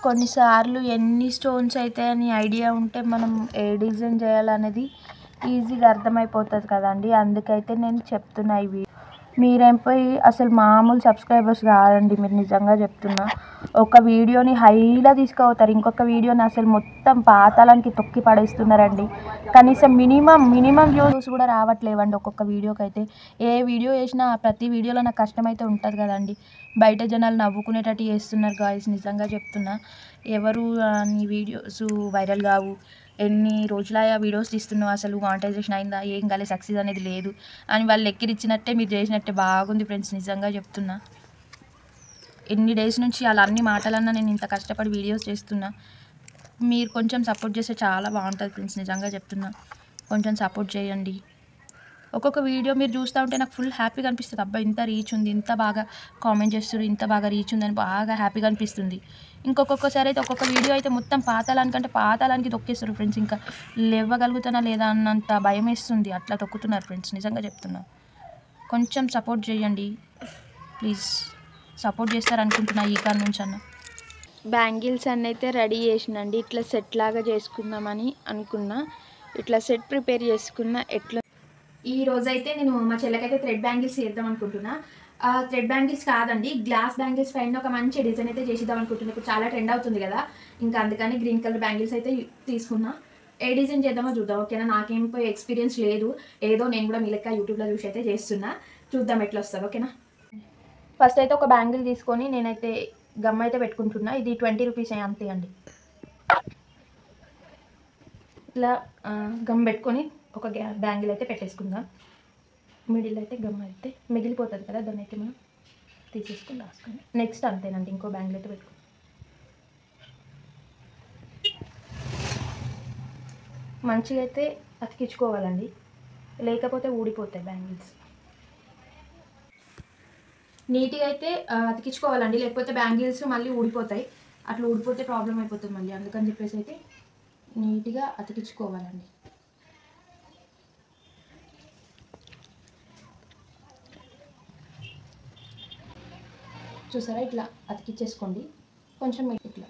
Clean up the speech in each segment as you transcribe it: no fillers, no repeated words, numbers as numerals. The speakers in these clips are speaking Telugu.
కొన్నిసార్లు ఎన్ని స్టోన్స్ అయితే అని ఐడియా ఉంటే మనం ఏ డిజైన్ చేయాలనేది ఈజీగా అర్థమైపోతుంది కదండి. అందుకైతే నేను చెప్తున్నా ఇవి. మీరేం పోయి అసలు మామూలు సబ్స్క్రైబర్స్ కాదండి, మీరు నిజంగా చెప్తున్నా. ఒక వీడియోని హైలో తీసుకుపోతారు, ఇంకొక వీడియోని అసలు మొత్తం పాతాళానికి తొక్కి పడేస్తున్నారండి. కనీసం మినిమం వ్యూస్ కూడా రావట్లేవండి ఒక్కొక్క వీడియోకి అయితే. ఏ వీడియో చేసినా ప్రతి వీడియోలో నాకు కష్టమైతే ఉంటుంది కదండి. బయట జనాలు నవ్వుకునేటట్టు చేస్తున్నారు గాయ్స్, నిజంగా చెప్తున్నా. ఎవరు నీ వీడియోస్ వైరల్ కావు, ఎన్ని రోజులయ్యా వీడియోస్ తీస్తున్నావు, అసలు మానిటైజేషన్ అయిందా, ఏం కాలే, సక్సెస్ అనేది లేదు అని వాళ్ళు ఎక్కిరిచ్చినట్టే మీరు చేసినట్టే బాగుంది ఫ్రెండ్స్, నిజంగా చెప్తున్నా. ఎన్ని డేస్ నుంచి అలా అన్ని మాటలన్నా నేను ఇంత కష్టపడి వీడియోస్ చేస్తున్నా. మీరు కొంచెం సపోర్ట్ చేస్తే చాలా బాగుంటుంది ఫ్రెండ్స్, నిజంగా చెప్తున్నా. కొంచెం సపోర్ట్ చేయండి. ఒక్కొక్క వీడియో మీరు చూస్తూ ఉంటే నాకు ఫుల్ హ్యాపీగా అనిపిస్తుంది. అబ్బా ఇంత రీచ్ ఉంది, ఇంత బాగా కామెంట్ చేస్తారు, ఇంత బాగా రీచ్ ఉందని బాగా హ్యాపీగా అనిపిస్తుంది. ఇంకొకసారి అయితే ఒక్కొక్క వీడియో అయితే మొత్తం పాతాళానికి తొక్కేస్తారు ఫ్రెండ్స్. ఇంకా లేవగలుగుతానా లేదా అన్నంత భయం వేస్తుంది, అట్లా తొక్కుతున్నారు ఫ్రెండ్స్, నిజంగా చెప్తున్నా. కొంచెం సపోర్ట్ చేయండి ప్లీజ్. సపోర్ట్ చేస్తారనుకుంటున్నా ఈ కాడ నుంచి అన్న. బ్యాంగిల్స్ అన్నీ అయితే రెడీ చేసినండి. ఇట్లా సెట్ లాగా చేసుకుందామని అనుకున్నా. ఇట్లా సెట్ ప్రిపేర్ చేసుకున్నా. ఎట్లా ఈ రోజైతే నేను మా చెల్లెకైతే థ్రెడ్ బ్యాంగిల్స్ చేద్దాం అనుకుంటున్నా. థ్రెడ్ బ్యాంగిల్స్ కాదండి, గ్లాస్ బ్యాంగిల్స్ పైన ఒక మంచి డిజైన్ అయితే చేసిద్దాం అనుకుంటున్నా. ఇప్పుడు చాలా ట్రెండ్ అవుతుంది కదా, ఇంకా అందుకని గ్రీన్ కలర్ బ్యాంగిల్స్ అయితే తీసుకున్నా. ఏ డిజైన్ చేద్దామో చూద్దాం, ఓకేనా. నాకేం పోయి ఎక్స్పీరియన్స్ లేదు, ఏదో నేను కూడా మీ లెక్క యూట్యూబ్లో చూసి అయితే చేస్తున్నా. చూద్దాం ఎట్లా వస్తుంది, ఓకేనా. ఫస్ట్ అయితే ఒక బ్యాంగిల్ తీసుకొని నేనైతే గమ్ అయితే పెట్టుకుంటున్నా. ఇది 20 రూపీస్ అంతే అండి. ఇట్లా గమ్ పెట్టుకొని ఒక బ్యాంగిల్ అయితే పెట్టేసుకుందాం. మిడిల్ అయితే గమ్ అయితే మిగిలిపోతుంది కదా, దాన్ని అయితే మనం తీసేసుకొని రాసుకొని నెక్స్ట్ అంతేనండి, ఇంకో బ్యాంగిల్ అయితే పెట్టుకుందాం. మంచిగా అయితే అతికించుకోవాలండి, లేకపోతే ఊడిపోతాయి బ్యాంగిల్స్. నీట్గా అయితే అతికించుకోవాలండి, లేకపోతే బ్యాంగిల్స్ మళ్ళీ ఊడిపోతాయి. అట్లా ఊడిపోతే ప్రాబ్లం అయిపోతుంది మళ్ళీ, అందుకని చెప్పేసి అయితే నీట్గా అతికించుకోవాలండి. చూసారా, ఇట్లా అతికించేసుకోండి కొంచెం. ఇట్లా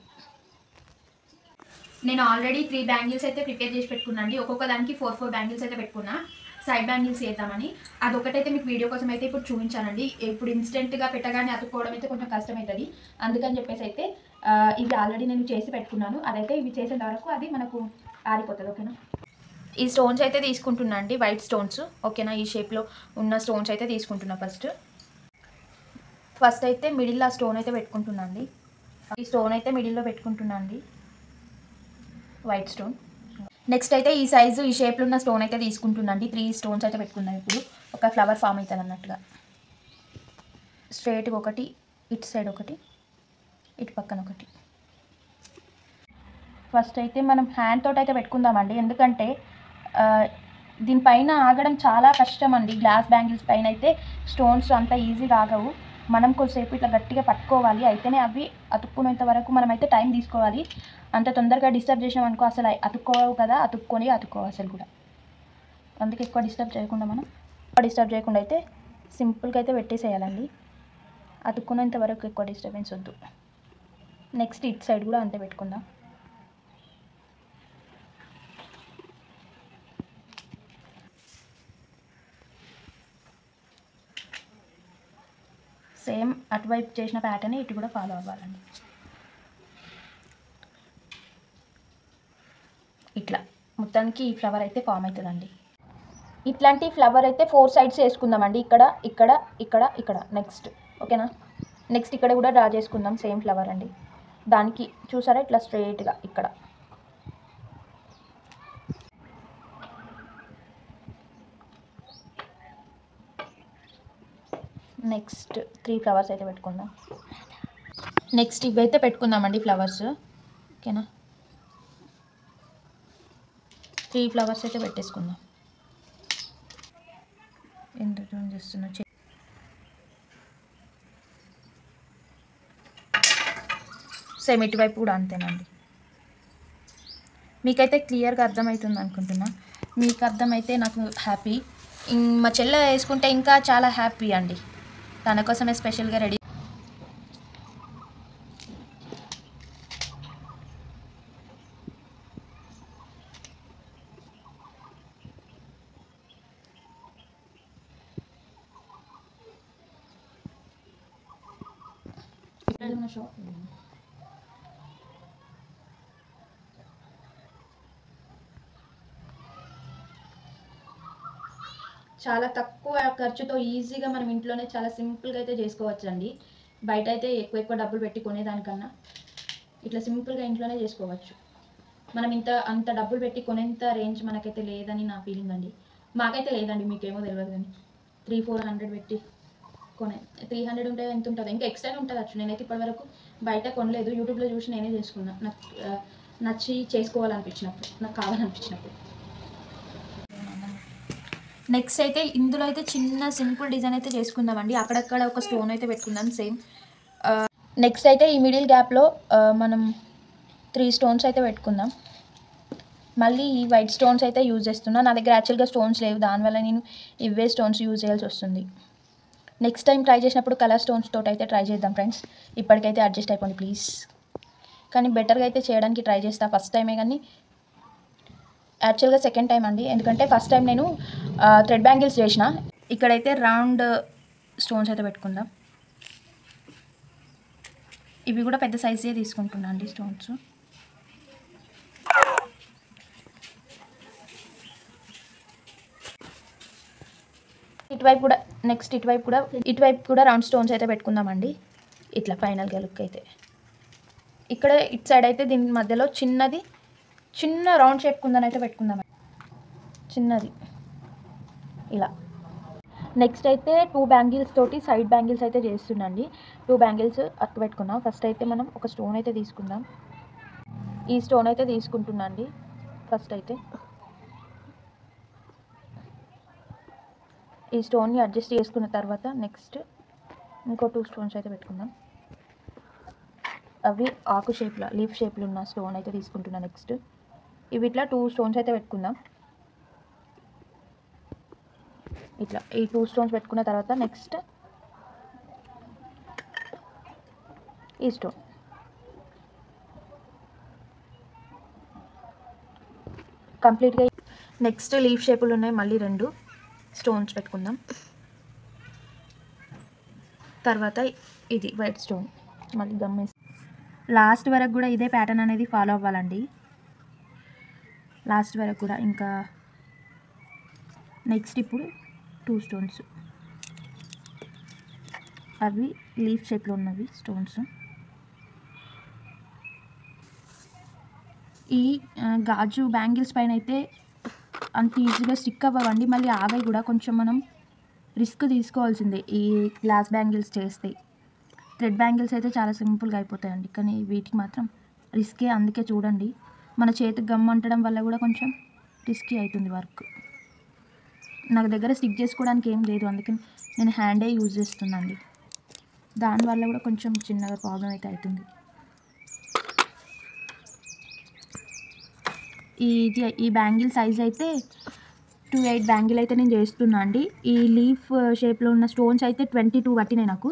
నేను ఆల్రెడీ 3 బ్యాంగిల్స్ అయితే ప్రిపేర్ చేసి పెట్టుకున్నాండి. ఒక్కొక్క దానికి 4 బ్యాంగిల్స్ అయితే పెట్టుకున్నా, సైడ్ బ్యాంగిల్స్ చేద్దామని. అదొకటైతే మీకు వీడియో కోసం అయితే ఇప్పుడు చూపించానండి. ఇప్పుడు ఇన్స్టెంట్గా పెట్టగానే అతుక్కోవడం అయితే కొంచెం కష్టమవుతుంది, అందుకని చెప్పేసి అయితే ఇది ఆల్రెడీ నేను చేసి పెట్టుకున్నాను. అదైతే ఇవి చేసేంత వరకు అది మనకు ఆరిపోతుంది, ఓకేనా. ఈ స్టోన్స్ అయితే తీసుకుంటున్నా అండి, వైట్ స్టోన్స్, ఓకేనా. ఈ షేప్లో ఉన్న స్టోన్స్ అయితే తీసుకుంటున్నా. ఫస్ట్ అయితే మిడిల్లో ఆ స్టోన్ అయితే పెట్టుకుంటున్నా అండి. ఈ స్టోన్ అయితే మిడిల్లో పెట్టుకుంటున్నా అండి, వైట్ స్టోన్. నెక్స్ట్ అయితే ఈ సైజు ఈ షేప్లో ఉన్న స్టోన్ అయితే తీసుకుంటున్నాండి. 3 స్టోన్స్ అయితే పెట్టుకున్నాను. ఇప్పుడు ఒక ఫ్లవర్ ఫామ్ అవుతుంది అన్నట్టుగా. స్ట్రైట్గా ఒకటి, ఇటు సైడ్ ఒకటి, ఇటు పక్కన ఒకటి. ఫస్ట్ అయితే మనం హ్యాండ్ తోటి అయితే పెట్టుకుందామండి, ఎందుకంటే దీనిపైన ఆగడం చాలా కష్టం అండి. గ్లాస్ బ్యాంగిల్స్ పైన అయితే స్టోన్స్ అంత ఈజీగా ఆగవు. మనం కొద్దిసేపు ఇట్లా గట్టిగా పట్టుకోవాలి, అయితేనే అవి అతుక్కునేంత వరకు మనం అయితే టైం తీసుకోవాలి. అంత తొందరగా డిస్టర్బ్ చేసాం అనుకో అసలు అతుక్కోవు కదా, అతుక్కోవు అసలు కూడా. అందుకే ఎక్కువ డిస్టర్బ్ చేయకుండా అయితే సింపుల్గా అయితే పెట్టేసేయాలండి. అతుక్కునేంత వరకు ఎక్కువ డిస్టర్బెన్స్ వద్దు. నెక్స్ట్ ఇటు సైడ్ కూడా అంతే పెట్టుకుందాం. సేమ్ అటువైపు చేసిన ప్యాటర్న్ ఇటు కూడా ఫాలో అవ్వాలండి. ఇట్లా మొత్తానికి ఈ ఫ్లవర్ అయితే ఫామ్ అవుతుందండి. ఇట్లాంటి ఫ్లవర్ అయితే 4 సైడ్స్ వేసుకుందామండి, ఇక్కడ ఇక్కడ ఇక్కడ ఇక్కడ. నెక్స్ట్ ఓకేనా. నెక్స్ట్ ఇక్కడ కూడా డ్రా చేసుకుందాం, సేమ్ ఫ్లవర్ అండి. దానికి చూసారా ఇట్లా స్ట్రైట్గా ఇక్కడ. నెక్స్ట్ 3 ఫ్లవర్స్ అయితే పెట్టుకుందాం. నెక్స్ట్ ఇవైతే పెట్టుకుందామండి ఫ్లవర్స్, ఓకేనా. 3 ఫ్లవర్స్ అయితే పెట్టేసుకుందాం. ఎందుకు చేస్తున్నా, సేమ్ ఇటువైపు కూడా అంతేనండి. మీకైతే క్లియర్గా అర్థమవుతుంది అనుకుంటున్నా. మీకు అర్థమైతే నాకు హ్యాపీ. మా చెల్లె వేసుకుంటే ఇంకా చాలా హ్యాపీ అండి, తన కోసమే స్పెషల్గా రెడీ. చాలా తక్కువ ఖర్చుతో ఈజీగా మనం ఇంట్లోనే చాలా సింపుల్గా అయితే చేసుకోవచ్చండి. బయట అయితే ఎక్కువ డబ్బులు పెట్టి కొనేదానికన్నా ఇట్లా సింపుల్గా ఇంట్లోనే చేసుకోవచ్చు. మనం అంత డబ్బులు పెట్టి కొనేంత రేంజ్ మనకైతే లేదని నా ఫీలింగ్ అండి. మాకైతే లేదండి, మీకేమో తెలియదు కానీ 300-400 పెట్టి 300 ఉంటే ఎంత ఉంటుంది, ఇంకా ఎక్స్ట్రా ఉంటుంది. నేనైతే ఇప్పటివరకు బయట కొనలేదు, యూట్యూబ్లో చూసి నేనే చేసుకున్నా. నాకు నచ్చి చేసుకోవాలనిపించినప్పుడు, నాకు కావాలనిపించినప్పుడు. నెక్స్ట్ అయితే ఇందులో అయితే చిన్న సింపుల్ డిజైన్ అయితే చేసుకుందామండి. అక్కడక్కడ ఒక స్టోన్ అయితే పెట్టుకుందాం సేమ్. నెక్స్ట్ అయితే ఈ మిడిల్ గ్యాప్లో మనం 3 స్టోన్స్ అయితే పెట్టుకుందాం. మళ్ళీ ఈ వైట్ స్టోన్స్ అయితే యూజ్ చేస్తున్నా. నా దగ్గర యాక్చువల్గా స్టోన్స్ లేవు, దానివల్ల నేను ఇవే స్టోన్స్ యూజ్ చేయాల్సి వస్తుంది. నెక్స్ట్ టైం ట్రై చేసినప్పుడు కలర్ స్టోన్స్ తోటి అయితే ట్రై చేద్దాం ఫ్రెండ్స్. ఇప్పటికైతే అడ్జస్ట్ అయిపోండి ప్లీజ్. కానీ బెటర్గా అయితే చేయడానికి ట్రై చేస్తా. ఫస్ట్ టైమే కానీ యాక్చువల్గా సెకండ్ టైం అండి, ఎందుకంటే ఫస్ట్ టైం నేను థ్రెడ్ బ్యాంగిల్స్ చేసిన. ఇక్కడైతే రౌండ్ స్టోన్స్ అయితే పెట్టుకుందాం. ఇవి కూడా పెద్ద సైజే తీసుకుంటున్నా అండి స్టోన్స్. ఇటువైపు కూడా రౌండ్ స్టోన్స్ అయితే పెట్టుకుందామండి. ఇట్లా ఫైనల్గా లుక్ అయితే ఇక్కడ ఇటు సైడ్ అయితే దీని మధ్యలో చిన్న రౌండ్ షేప్ కుందని అయితే పెట్టుకుందాం, చిన్నది ఇలా. నెక్స్ట్ అయితే 2 బ్యాంగిల్స్ తోటి సైడ్ బ్యాంగిల్స్ అయితే చేస్తున్నాండి. 2 బ్యాంగిల్స్ అక్క పెట్టుకున్నాం. ఫస్ట్ అయితే మనం ఒక స్టోన్ అయితే తీసుకుందాం. ఈ స్టోన్ అయితే తీసుకుంటున్నా అండి. ఫస్ట్ అయితే ఈ స్టోన్ని అడ్జస్ట్ చేసుకున్న తర్వాత నెక్స్ట్ ఇంకో 2 స్టోన్స్ అయితే పెట్టుకుందాం. అవి ఆకు షేప్లో, లీఫ్ షేప్లో ఉన్న స్టోన్ అయితే తీసుకుంటున్నాను. నెక్స్ట్ ఇవి ఇట్లా 2 స్టోన్స్ అయితే పెట్టుకుందాం. ఇట్లా ఈ 2 స్టోన్స్ పెట్టుకున్న తర్వాత నెక్స్ట్ ఈ స్టోన్. కంప్లీట్గా నెక్స్ట్ లీఫ్ షేపులు ఉన్నాయి, మళ్ళీ 2 స్టోన్స్ పెట్టుకుందాం. తర్వాత ఇది వైట్ స్టోన్ మళ్ళీ గమ్మేసి లాస్ట్ వరకు కూడా ఇదే ప్యాటర్న్ అనేది ఫాలో అవ్వాలండి. లాస్ట్ వరకు కూడా. ఇంకా నెక్స్ట్ ఇప్పుడు 2 స్టోన్స్, అవి లీఫ్ షేప్లో ఉన్నవి స్టోన్స్. ఈ గాజు బ్యాంగిల్స్ పైన అయితే అంత ఈజీగా స్టిక్ అవ్వండి. మళ్ళీ ఆవై కూడా కొంచెం మనం రిస్క్ తీసుకోవాల్సిందే ఈ గ్లాస్ బ్యాంగిల్స్ చేస్తే. థ్రెడ్ బ్యాంగిల్స్ అయితే చాలా సింపుల్గా అయిపోతాయండి, కానీ వీటికి మాత్రం రిస్కే. అందుకే చూడండి, మన చేతికి గమ్ అంటడం వల్ల కూడా కొంచెం రిస్కీ అవుతుంది వర్క్. నాకు దగ్గర స్టిక్ చేసుకోవడానికి ఏం లేదు, అందుకని నేను హ్యాండే యూజ్ చేస్తున్నాను. దానివల్ల కూడా కొంచెం చిన్నగా ప్రాబ్లం అయితే అవుతుంది. ఈ బ్యాంగిల్ సైజ్ అయితే 2/8 బ్యాంగిల్ అయితే నేను చేస్తున్నా అండి. ఈ లీఫ్ షేప్లో ఉన్న స్టోన్స్ అయితే 22 పట్టినాయి నాకు.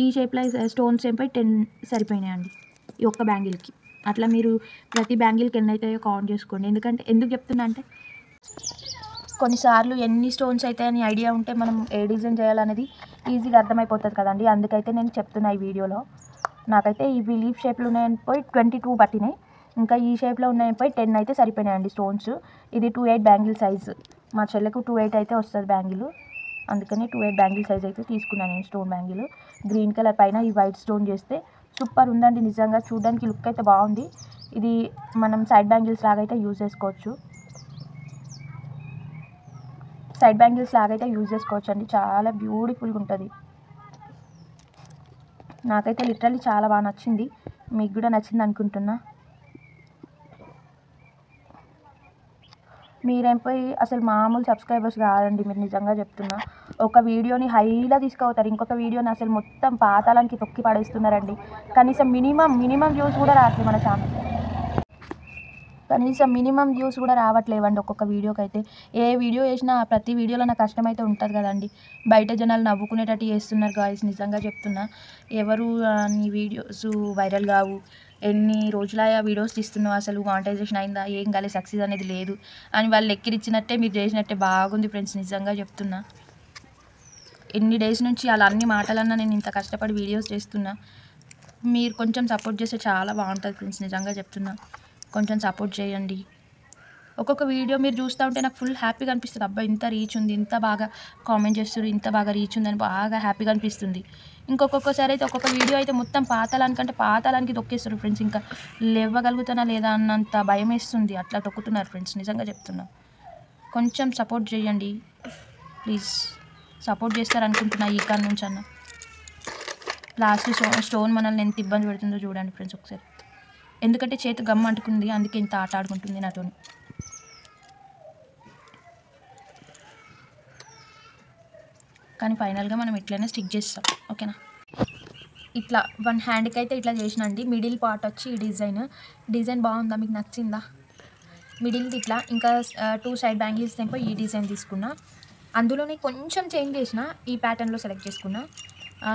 ఈ షేప్లో స్టోన్స్ ఏమో 10 సరిపోయినాయండి ఈ ఒక్క బ్యాంగిల్కి. అట్లా మీరు ప్రతి బ్యాంగిల్కి ఎన్ని అవుతాయో కౌంట్ చేసుకోండి. ఎందుకు చెప్తున్నా అంటే కొన్నిసార్లు ఎన్ని స్టోన్స్ అయితే అని ఐడియా ఉంటే మనం ఏ డిజైన్ చేయాలనేది ఈజీగా అర్థమైపోతుంది కదండి. అందుకైతే నేను చెప్తున్నా ఈ వీడియోలో. నాకైతే ఇవి లీఫ్ షేప్లో ఉన్నాయని పోయి 22 పట్టినాయి, ఇంకా ఈ షేప్లో ఉన్నాయని పోయి 10 అయితే సరిపోయినాయండి స్టోన్స్. ఇది 2/8 బ్యాంగిల్ సైజు. మా చెల్లెకు 2/8 అయితే వస్తుంది బ్యాంగిల్, అందుకని 2/8 బ్యాంగిల్ సైజ్ అయితే తీసుకున్నాను నేను. స్టోన్ బ్యాంగిల్ గ్రీన్ కలర్ పైన ఈ వైట్ స్టోన్ చేస్తే సూపర్ ఉందండి. నిజంగా చూడడానికి లుక్ అయితే బాగుంది. ఇది మనం సైడ్ బ్యాంగిల్స్ లాగా అయితే యూజ్ చేసుకోవచ్చు. అండి. చాలా బ్యూటిఫుల్గా ఉంటుంది. నాకైతే లిటరల్లీ చాలా బాగా నచ్చింది. మీకు కూడా నచ్చింది అనుకుంటున్నా. మీరేంపోయి అసలు మామూలు సబ్స్క్రైబర్స్ కాదండి మీరు, నిజంగా చెప్తున్నా. ఒక వీడియోని హైలా తీసుకుపోతారు, ఇంకొక వీడియోని అసలు మొత్తం పాతాళానికి తొక్కి పడేస్తున్నారండి. కనీసం మినిమం వ్యూస్ కూడా రావట్లేదు మన ఛానల్. కనీసం మినిమం వ్యూస్ కూడా రావట్లేవండి ఒక్కొక్క వీడియోకి అయితే. ఏ వీడియో చేసినా ప్రతి వీడియోలో నా కష్టం అయితే ఉంటుంది కదండి. బయట జనాలు నవ్వుకునేటట్టు చేస్తున్నారు గాయ్స్, నిజంగా చెప్తున్నా. ఎవరు నీ వీడియోస్ వైరల్ కావు, ఎన్ని రోజుల వీడియోస్ తీస్తున్నావు, అసలు మానిటైజేషన్ అయిందా, ఏం కాలేదు, సక్సెస్ అనేది లేదు అని వాళ్ళు ఎక్కిరిచ్చినట్టే మీరు చేసినట్టే బాగుంది ఫ్రెండ్స్, నిజంగా చెప్తున్నా. ఎన్ని డేస్ నుంచి అలా అన్ని మాటలన్నా నేను ఇంత కష్టపడి వీడియోస్ చేస్తున్నా. మీరు కొంచెం సపోర్ట్ చేస్తే చాలా బాగుంటుంది ఫ్రెండ్స్, నిజంగా చెప్తున్నా. కొంచెం సపోర్ట్ చేయండి. ఒక్కొక్క వీడియో మీరు చూస్తూ ఉంటే నాకు ఫుల్ హ్యాపీగా అనిపిస్తుంది. అబ్బా ఇంత రీచ్ ఉంది, ఇంత బాగా కామెంట్ చేస్తారు, ఇంత బాగా రీచ్ ఉందని బాగా హ్యాపీగా అనిపిస్తుంది. ఇంకొకసారి అయితే ఒక్కొక్క వీడియో అయితే మొత్తం పాతాళానికంటే పాతాళానికి తొక్కేస్తారు ఫ్రెండ్స్. ఇంకా లేవగలుగుతానా లేదా అన్నంత భయం వేస్తుంది, అట్లా తొక్కుతున్నారు ఫ్రెండ్స్, నిజంగా చెప్తున్నా. కొంచెం సపోర్ట్ చేయండి ప్లీజ్. సపోర్ట్ చేస్తారనుకుంటున్నా ఈ కాడ నుంచి అన్న. లాస్ట్ స్టోన్ మనల్ని ఎంత ఇబ్బంది పెడుతుందో చూడండి ఫ్రెండ్స్ ఒకసారి. ఎందుకంటే చేతి గమ్ అంటుకుంది, అందుకే ఇంత ఆట ఆడుకుంటుంది నాతో. కానీ ఫైనల్గా మనం ఎట్లయినా స్టిక్ చేస్తాం, ఓకేనా. ఇట్లా వన్ హ్యాండ్కి అయితే ఇట్లా చేసినండి. మిడిల్ పార్ట్ వచ్చి ఈ డిజైన్ బాగుందా, మీకు నచ్చిందా? మిడిల్ది ఇట్లా, ఇంకా 2 సైడ్ బ్యాంగిల్స్ తెంపో ఈ డిజైన్ తీసుకున్నా. అందులోనే కొంచెం చేంజ్ చేసిన, ఈ ప్యాటర్న్లో సెలెక్ట్ చేసుకున్నా.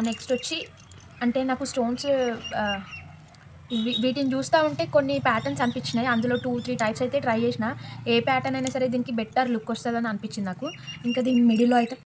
నెక్స్ట్ వచ్చి అంటే నాకు స్టోన్స్ వీటిని చూస్తూ ఉంటే కొన్ని ప్యాటర్న్స్ అనిపించినాయి. అందులో 2-3 టైప్స్ అయితే ట్రై చేసిన. ఏ ప్యాటర్న్ అయినా సరే దీనికి బెటర్ లుక్ వస్తుందని అనిపించింది నాకు. ఇంకా దీని మిడిల్లో అయితే